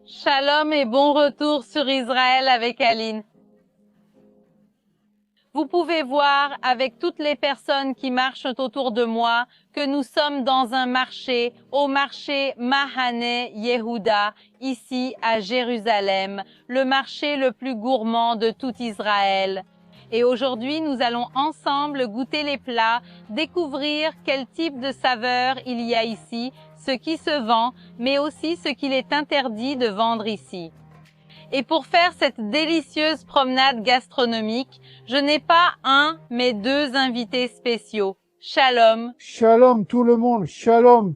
Shalom et bon retour sur Israël avec Aline. Vous pouvez voir avec toutes les personnes qui marchent autour de moi que nous sommes dans un marché, au marché Mahane Yehuda, ici à Jérusalem, le marché le plus gourmand de tout Israël. Et aujourd'hui, nous allons ensemble goûter les plats, découvrir quel type de saveur il y a ici, ce qui se vend, mais aussi ce qu'il est interdit de vendre ici. Et pour faire cette délicieuse promenade gastronomique, je n'ai pas un, mais deux invités spéciaux. Shalom. Shalom tout le monde, shalom.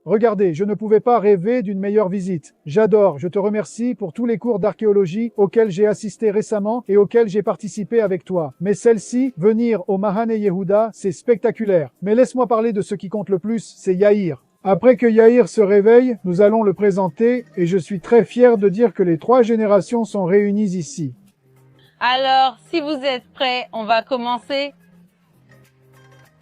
Regardez, je ne pouvais pas rêver d'une meilleure visite. J'adore, je te remercie pour tous les cours d'archéologie auxquels j'ai assisté récemment et auxquels j'ai participé avec toi. Mais celle-ci, venir au Mahane Yehuda, c'est spectaculaire. Mais laisse-moi parler de ce qui compte le plus, c'est Yair. Après que Yair se réveille, nous allons le présenter et je suis très fier de dire que les 3 générations sont réunies ici. Alors, si vous êtes prêts, on va commencer.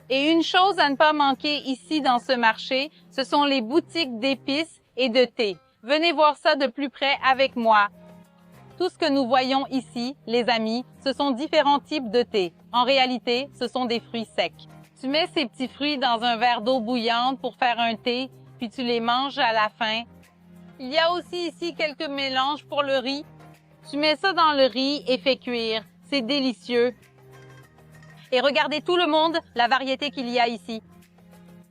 Et une chose à ne pas manquer ici dans ce marché, ce sont les boutiques d'épices et de thé. Venez voir ça de plus près avec moi. Tout ce que nous voyons ici, les amis, ce sont différents types de thé. En réalité, ce sont des fruits secs. Tu mets ces petits fruits dans un verre d'eau bouillante pour faire un thé, puis tu les manges à la fin. Il y a aussi ici quelques mélanges pour le riz. Tu mets ça dans le riz et fais cuire. C'est délicieux. Et regardez tout le monde, la variété qu'il y a ici.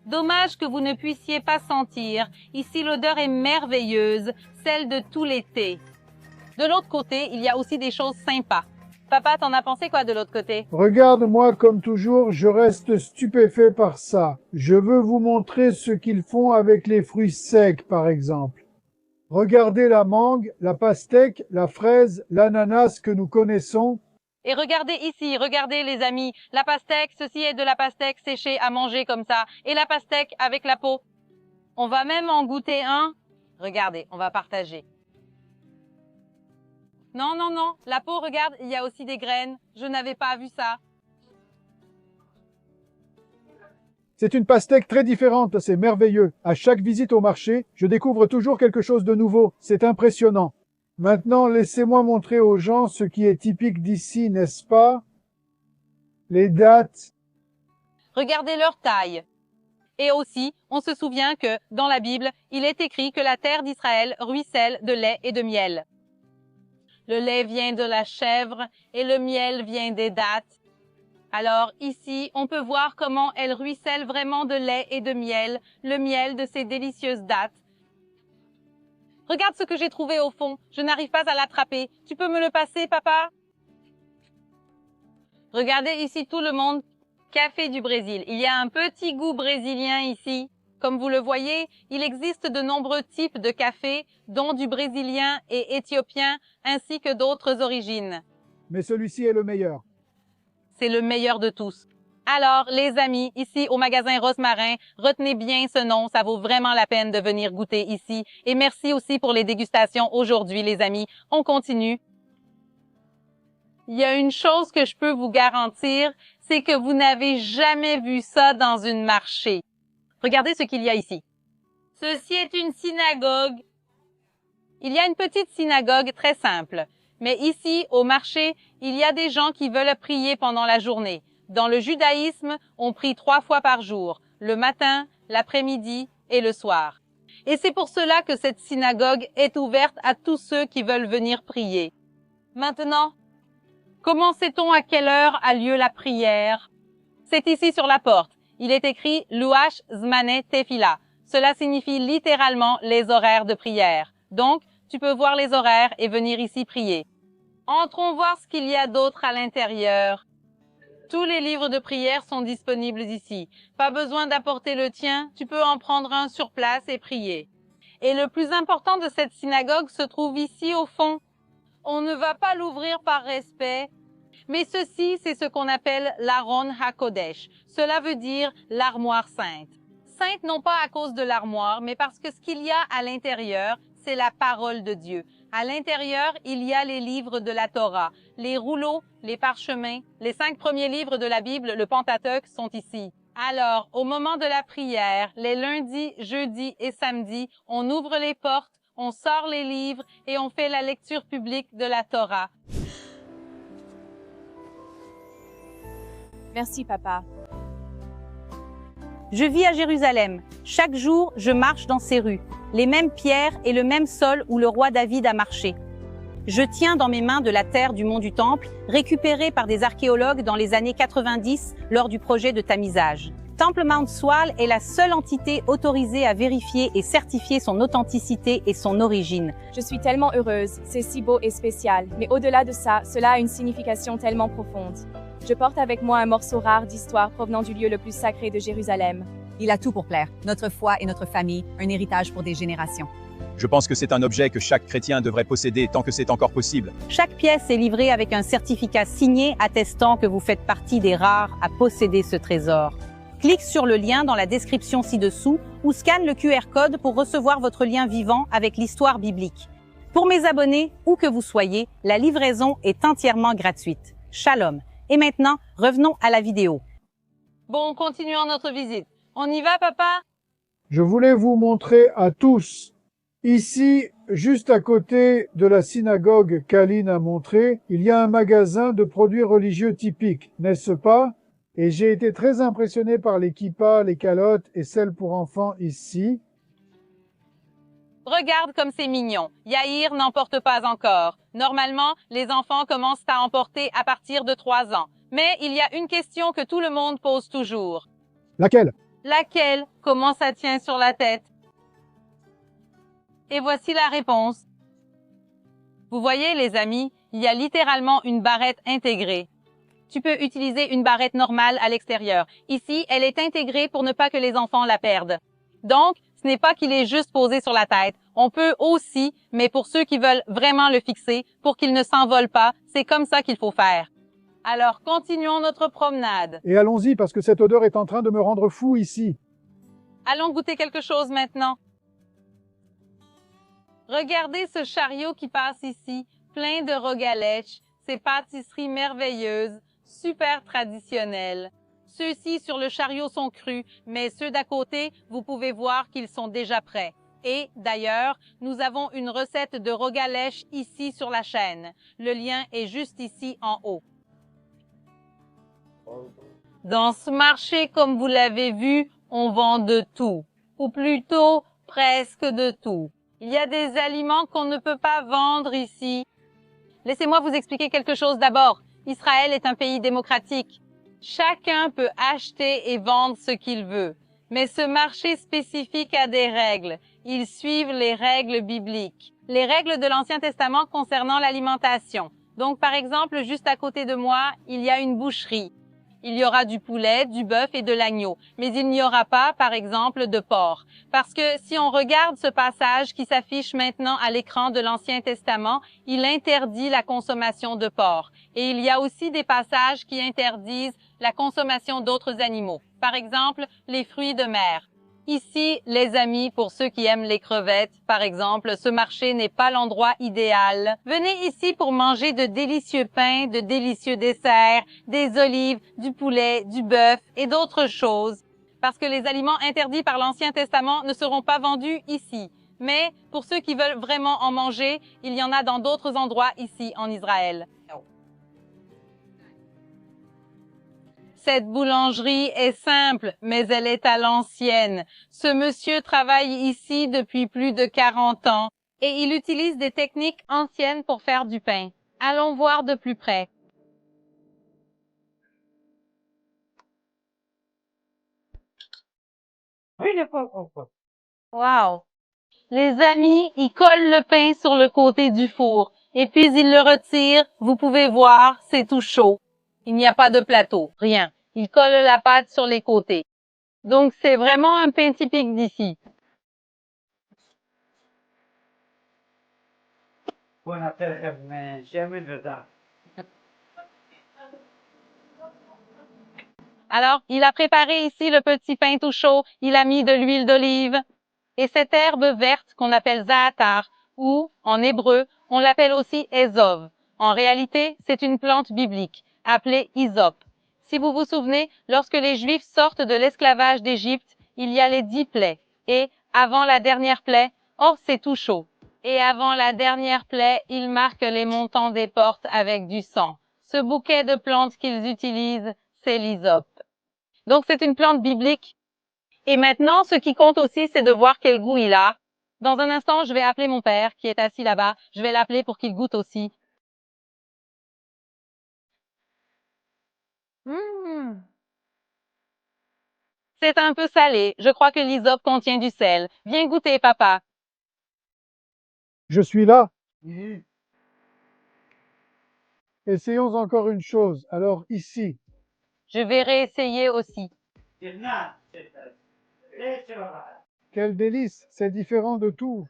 Dommage que vous ne puissiez pas sentir. Ici, l'odeur est merveilleuse, celle de tout l'été. De l'autre côté, il y a aussi des choses sympas. Papa, t'en as pensé quoi de l'autre côté? Regarde-moi comme toujours, je reste stupéfait par ça. Je veux vous montrer ce qu'ils font avec les fruits secs, par exemple. Regardez la mangue, la pastèque, la fraise, l'ananas que nous connaissons. Et regardez ici, regardez les amis, la pastèque, ceci est de la pastèque séchée à manger comme ça, et la pastèque avec la peau. On va même en goûter un. Regardez, on va partager. Non, non, non, la peau, regarde, il y a aussi des graines. Je n'avais pas vu ça. C'est une pastèque très différente, c'est merveilleux. À chaque visite au marché, je découvre toujours quelque chose de nouveau. C'est impressionnant. Maintenant, laissez-moi montrer aux gens ce qui est typique d'ici, n'est-ce pas? Les dattes. Regardez leur taille. Et aussi, on se souvient que, dans la Bible, il est écrit que la terre d'Israël ruisselle de lait et de miel. Le lait vient de la chèvre et le miel vient des dattes. Alors ici, on peut voir comment elles ruissellent vraiment de lait et de miel, le miel de ces délicieuses dattes. Regarde ce que j'ai trouvé au fond. Je n'arrive pas à l'attraper. Tu peux me le passer, papa? Regardez ici tout le monde. Café du Brésil. Il y a un petit goût brésilien ici. Comme vous le voyez, il existe de nombreux types de café, dont du brésilien et éthiopien, ainsi que d'autres origines. Mais celui-ci est le meilleur. C'est le meilleur de tous. Alors, les amis, ici au magasin Rosemarin, retenez bien ce nom, ça vaut vraiment la peine de venir goûter ici. Et merci aussi pour les dégustations aujourd'hui, les amis. On continue. Il y a une chose que je peux vous garantir, c'est que vous n'avez jamais vu ça dans une marché. Regardez ce qu'il y a ici. Ceci est une synagogue. Il y a une petite synagogue très simple. Mais ici, au marché, il y a des gens qui veulent prier pendant la journée. Dans le judaïsme, on prie 3 fois par jour, le matin, l'après-midi et le soir. Et c'est pour cela que cette synagogue est ouverte à tous ceux qui veulent venir prier. Maintenant, comment sait-on à quelle heure a lieu la prière? C'est ici sur la porte. Il est écrit « Louach Zmane Tefila ». Cela signifie littéralement les horaires de prière. Donc, tu peux voir les horaires et venir ici prier. Entrons voir ce qu'il y a d'autre à l'intérieur. Tous les livres de prière sont disponibles ici. Pas besoin d'apporter le tien, tu peux en prendre un sur place et prier. Et le plus important de cette synagogue se trouve ici au fond. On ne va pas l'ouvrir par respect, mais ceci, c'est ce qu'on appelle l'Aron HaKodesh. Cela veut dire l'armoire sainte. Sainte non pas à cause de l'armoire, mais parce que ce qu'il y a à l'intérieur, c'est la parole de Dieu. À l'intérieur, il y a les livres de la Torah, les rouleaux, les parchemins, les 5 premiers livres de la Bible, le Pentateuque, sont ici. Alors, au moment de la prière, les lundis, jeudis et samedis, on ouvre les portes, On sort les livres et on fait la lecture publique de la Torah. Merci, papa. Je vis à Jérusalem. Chaque jour, je marche dans ces rues, les mêmes pierres et le même sol où le roi David a marché. Je tiens dans mes mains de la terre du mont du Temple, récupérée par des archéologues dans les années 90 lors du projet de tamisage. Temple Mount Swal est la seule entité autorisée à vérifier et certifier son authenticité et son origine. Je suis tellement heureuse, c'est si beau et spécial, mais au-delà de ça, cela a une signification tellement profonde. Je porte avec moi un morceau rare d'histoire provenant du lieu le plus sacré de Jérusalem. Il a tout pour plaire, notre foi et notre famille, un héritage pour des générations. Je pense que c'est un objet que chaque chrétien devrait posséder tant que c'est encore possible. Chaque pièce est livrée avec un certificat signé attestant que vous faites partie des rares à posséder ce trésor. Clique sur le lien dans la description ci-dessous ou scanne le QR code pour recevoir votre lien vivant avec l'histoire biblique. Pour mes abonnés, où que vous soyez, la livraison est entièrement gratuite. Shalom. Et maintenant, revenons à la vidéo. Bon, continuons notre visite. On y va, papa? Je voulais vous montrer à tous. Ici, juste à côté de la synagogue qu'Aline a montré, il y a un magasin de produits religieux typiques, n'est-ce pas? Et j'ai été très impressionné par les kippas, les calottes et celles pour enfants ici. Regarde comme c'est mignon. Yaïr n'en porte pas encore. Normalement, les enfants commencent à en porter à partir de 3 ans. Mais il y a une question que tout le monde pose toujours. Laquelle? Laquelle? Comment ça tient sur la tête? Et voici la réponse. Vous voyez, les amis, il y a littéralement une barrette intégrée. Tu peux utiliser une barrette normale à l'extérieur. Ici, elle est intégrée pour ne pas que les enfants la perdent. Donc, ce n'est pas qu'il est juste posé sur la tête. On peut aussi, mais pour ceux qui veulent vraiment le fixer, pour qu'il ne s'envole pas, c'est comme ça qu'il faut faire. Alors, continuons notre promenade. Et allons-y parce que cette odeur est en train de me rendre fou ici. Allons goûter quelque chose maintenant. Regardez ce chariot qui passe ici, plein de rogalèches, ces pâtisseries merveilleuses, super traditionnelles. Ceux-ci sur le chariot sont crus, mais ceux d'à côté, vous pouvez voir qu'ils sont déjà prêts. Et, d'ailleurs, nous avons une recette de rogalèche ici sur la chaîne. Le lien est juste ici en haut. Dans ce marché, comme vous l'avez vu, on vend de tout. Ou plutôt, presque de tout. Il y a des aliments qu'on ne peut pas vendre ici. Laissez-moi vous expliquer quelque chose d'abord. Israël est un pays démocratique. Chacun peut acheter et vendre ce qu'il veut. Mais ce marché spécifique a des règles. Ils suivent les règles bibliques. Les règles de l'Ancien Testament concernant l'alimentation. Donc, par exemple, juste à côté de moi, il y a une boucherie. Il y aura du poulet, du bœuf et de l'agneau. Mais il n'y aura pas, par exemple, de porc. Parce que si on regarde ce passage qui s'affiche maintenant à l'écran de l'Ancien Testament, il interdit la consommation de porc. Et il y a aussi des passages qui interdisent la consommation d'autres animaux. Par exemple, les fruits de mer. Ici, les amis, pour ceux qui aiment les crevettes, par exemple, ce marché n'est pas l'endroit idéal. Venez ici pour manger de délicieux pains, de délicieux desserts, des olives, du poulet, du bœuf et d'autres choses. Parce que les aliments interdits par l'Ancien Testament ne seront pas vendus ici. Mais pour ceux qui veulent vraiment en manger, il y en a dans d'autres endroits ici en Israël. Cette boulangerie est simple, mais elle est à l'ancienne. Ce monsieur travaille ici depuis plus de 40 ans et il utilise des techniques anciennes pour faire du pain. Allons voir de plus près. Wow! Les amis, il colle le pain sur le côté du four et puis il le retire. Vous pouvez voir, c'est tout chaud. Il n'y a pas de plateau, rien. Il colle la pâte sur les côtés. Donc, c'est vraiment un pain typique d'ici. Alors, il a préparé ici le petit pain tout chaud. Il a mis de l'huile d'olive. Et cette herbe verte qu'on appelle zaatar, ou, en hébreu, on l'appelle aussi ezov. En réalité, c'est une plante biblique, appelée hysope. Si vous vous souvenez, lorsque les Juifs sortent de l'esclavage d'Égypte, il y a les 10 plaies. Et, avant la dernière plaie, oh, c'est tout chaud. Et avant la dernière plaie, ils marquent les montants des portes avec du sang. Ce bouquet de plantes qu'ils utilisent, c'est l'hysope. Donc c'est une plante biblique. Et maintenant, ce qui compte aussi, c'est de voir quel goût il a. Dans un instant, je vais appeler mon père qui est assis là-bas. Je vais l'appeler pour qu'il goûte aussi. Mmh. C'est un peu salé. Je crois que l'hysope contient du sel. Viens goûter, papa. Je suis là. Essayons encore une chose. Alors ici, Je vais réessayer aussi. quel délice, c'est différent de tout.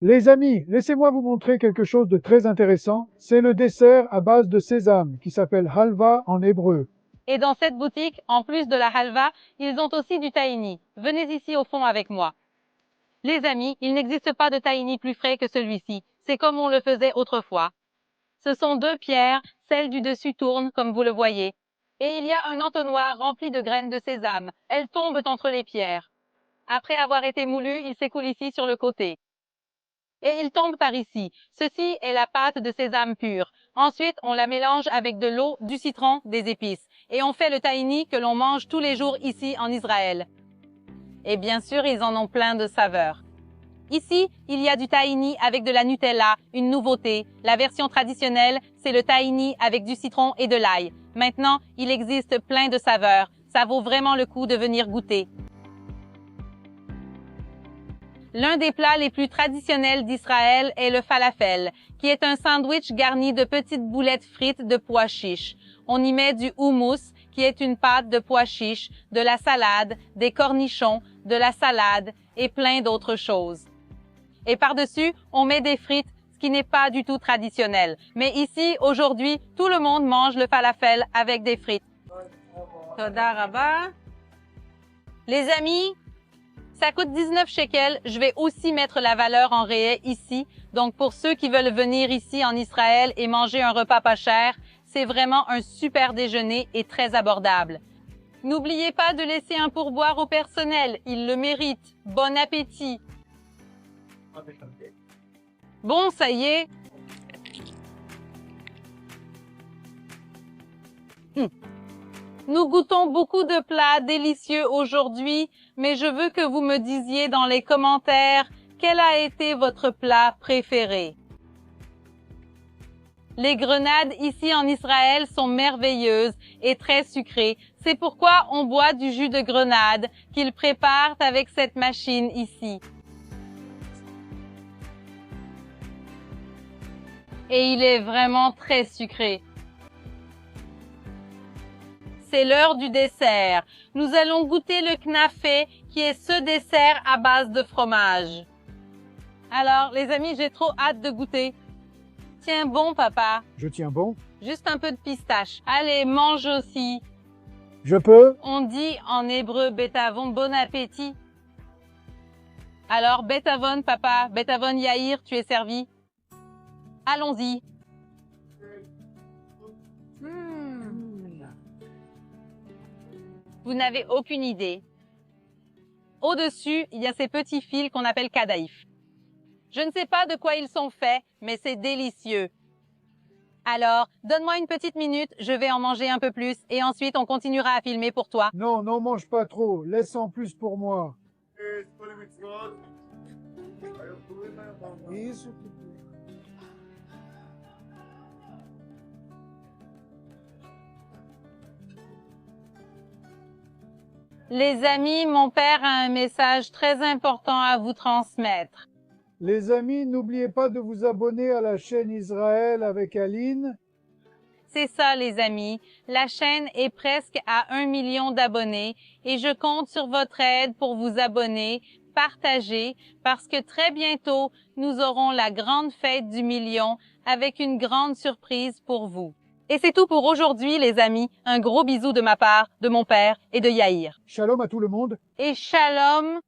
Les amis, laissez-moi vous montrer quelque chose de très intéressant. C'est le dessert à base de sésame qui s'appelle halva en hébreu. Et dans cette boutique, en plus de la halva, ils ont aussi du tahini. Venez ici au fond avec moi. Les amis, il n'existe pas de tahini plus frais que celui-ci. C'est comme on le faisait autrefois. Ce sont deux pierres, celle du dessus tourne, comme vous le voyez. Et il y a un entonnoir rempli de graines de sésame. Elles tombent entre les pierres. Après avoir été moulues, il s'écoule ici sur le côté. Et il tombe par ici. Ceci est la pâte de sésame pure. Ensuite, on la mélange avec de l'eau, du citron, des épices. Et on fait le tahini que l'on mange tous les jours ici en Israël. Et bien sûr, ils en ont plein de saveurs. Ici, il y a du tahini avec de la Nutella, une nouveauté. La version traditionnelle, c'est le tahini avec du citron et de l'ail. Maintenant, il existe plein de saveurs. Ça vaut vraiment le coup de venir goûter. L'un des plats les plus traditionnels d'Israël est le falafel, qui est un sandwich garni de petites boulettes frites de pois chiches. On y met du houmous, qui est une pâte de pois chiches, de la salade, des cornichons, de la salade et plein d'autres choses. Et par-dessus, on met des frites, ce qui n'est pas du tout traditionnel. Mais ici, aujourd'hui, tout le monde mange le falafel avec des frites. Toda rabba. Les amis, ça coûte 19 shekels. Je vais aussi mettre la valeur en réel ici. Donc, pour ceux qui veulent venir ici en Israël et manger un repas pas cher, c'est vraiment un super déjeuner et très abordable. N'oubliez pas de laisser un pourboire au personnel. Ils le méritent. Bon appétit. Bon, ça y est. Nous goûtons beaucoup de plats délicieux aujourd'hui, mais je veux que vous me disiez dans les commentaires quel a été votre plat préféré. Les grenades ici en Israël sont merveilleuses et très sucrées. C'est pourquoi on boit du jus de grenade qu'ils préparent avec cette machine ici. Et il est vraiment très sucré. C'est l'heure du dessert. Nous allons goûter le knafé, qui est ce dessert à base de fromage. Alors, les amis, j'ai trop hâte de goûter. Tiens bon, papa. Je tiens bon. Juste un peu de pistache. Allez, mange aussi. Je peux? On dit en hébreu bétavon, bon appétit. Alors, bétavon, papa, bétavon Yair, tu es servi. Allons-y. Vous n'avez aucune idée. Au-dessus, il y a ces petits fils qu'on appelle kadaïf. Je ne sais pas de quoi ils sont faits, mais c'est délicieux. Alors, donne-moi une petite minute, je vais en manger un peu plus et ensuite on continuera à filmer pour toi. Non, n'en mange pas trop. Laisse en plus pour moi. Les amis, mon père a un message très important à vous transmettre. Les amis, n'oubliez pas de vous abonner à la chaîne Israël avec Aline. C'est ça, les amis. La chaîne est presque à 1 million d'abonnés et je compte sur votre aide pour vous abonner, partager, parce que très bientôt, nous aurons la grande fête du million avec une grande surprise pour vous. Et c'est tout pour aujourd'hui, les amis. Un gros bisou de ma part, de mon père et de Yair. Shalom à tout le monde. Et shalom